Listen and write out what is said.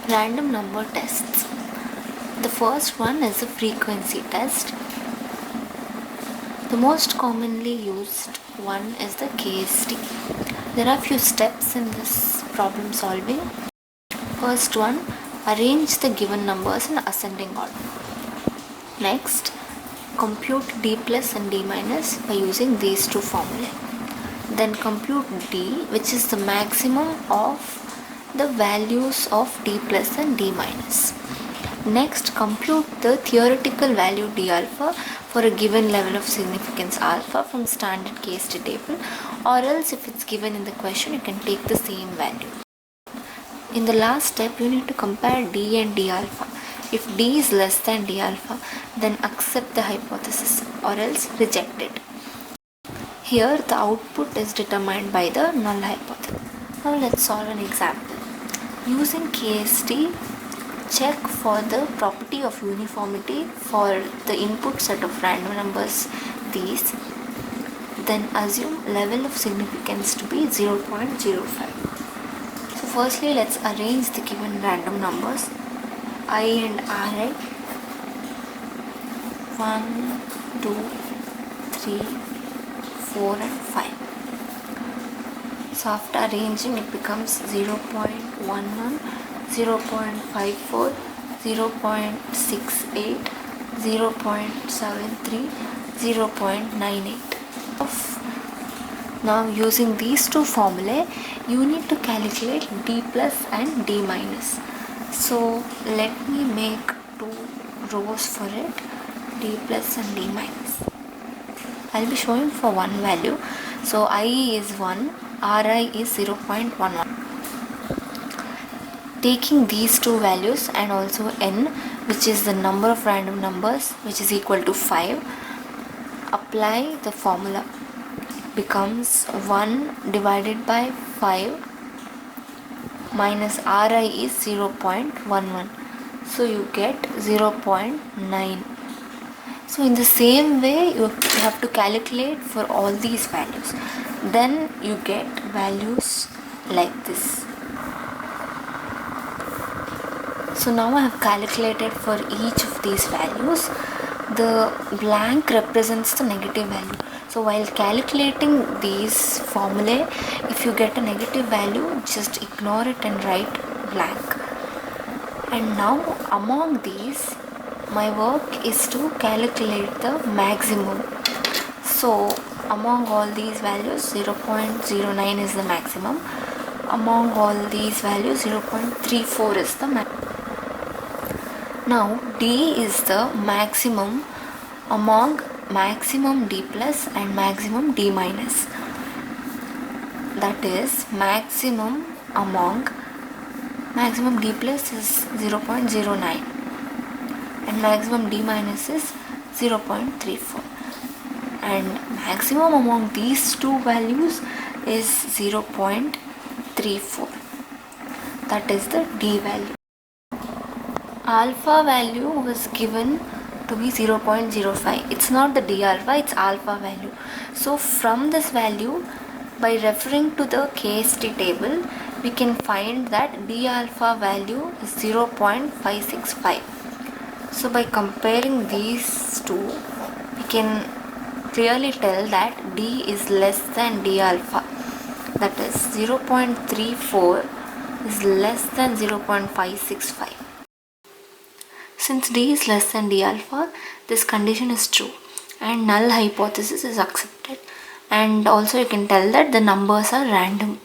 Random number tests. The first one is a frequency test. The most commonly used one is the KST. There are few steps in this problem solving. First one, arrange the given numbers in ascending order. Next, compute d plus and d minus by using these two formulae. Then compute d, which is the maximum of the values of d plus and d minus. Next, compute the theoretical value d alpha for a given level of significance alpha from standard KST table, or else if it's given in the question you can take the same value. In the last step you need to compare d and d alpha. If d is less than d alpha, then accept the hypothesis or else reject it. Here the output is determined by the null hypothesis. Now let's solve an example. Using KST, check for the property of uniformity for the input set of random numbers these. Then assume level of significance to be 0.05. So firstly let's arrange the given random numbers I and Ri. 1, 2, 3, 4 and 5. So after arranging it becomes 0.11, 0.54, 0.68, 0.73, 0.98. Now using these two formulae, you need to calculate d plus and d minus. So let me make two rows for it, d plus and d minus. I'll be showing for one value. So I is 1, Ri is 0.11. Taking these two values and also n, which is the number of random numbers, which is equal to 5, apply the formula. Becomes 1 divided by 5 minus Ri is 0.11. So you get 0.9. So in the same way you have to calculate for all these values. Then you get values like this. So now I have calculated for each of these values. The blank represents the negative value. So while calculating these formulae, if you get a negative value, just ignore it and write blank. And now among these, my work is to calculate the maximum. So among all these values, 0.09 is the maximum. Among all these values, 0.34 is the maximum. Now d is the maximum among maximum d plus and maximum d minus. That is maximum among maximum d plus is 0.09 and maximum d minus is 0.34, and maximum among these two values is 0.34. That is the d value. Alpha value was given to be 0.05. It's not the d alpha, it's alpha value. So from this value, by referring to the KST table, we can find that d alpha value is 0.565. So by comparing these two, we can clearly tell that d is less than d alpha. That is 0.34 is less than 0.565. Since d is less than d alpha, this condition is true and null hypothesis is accepted. And also you can tell that the numbers are random.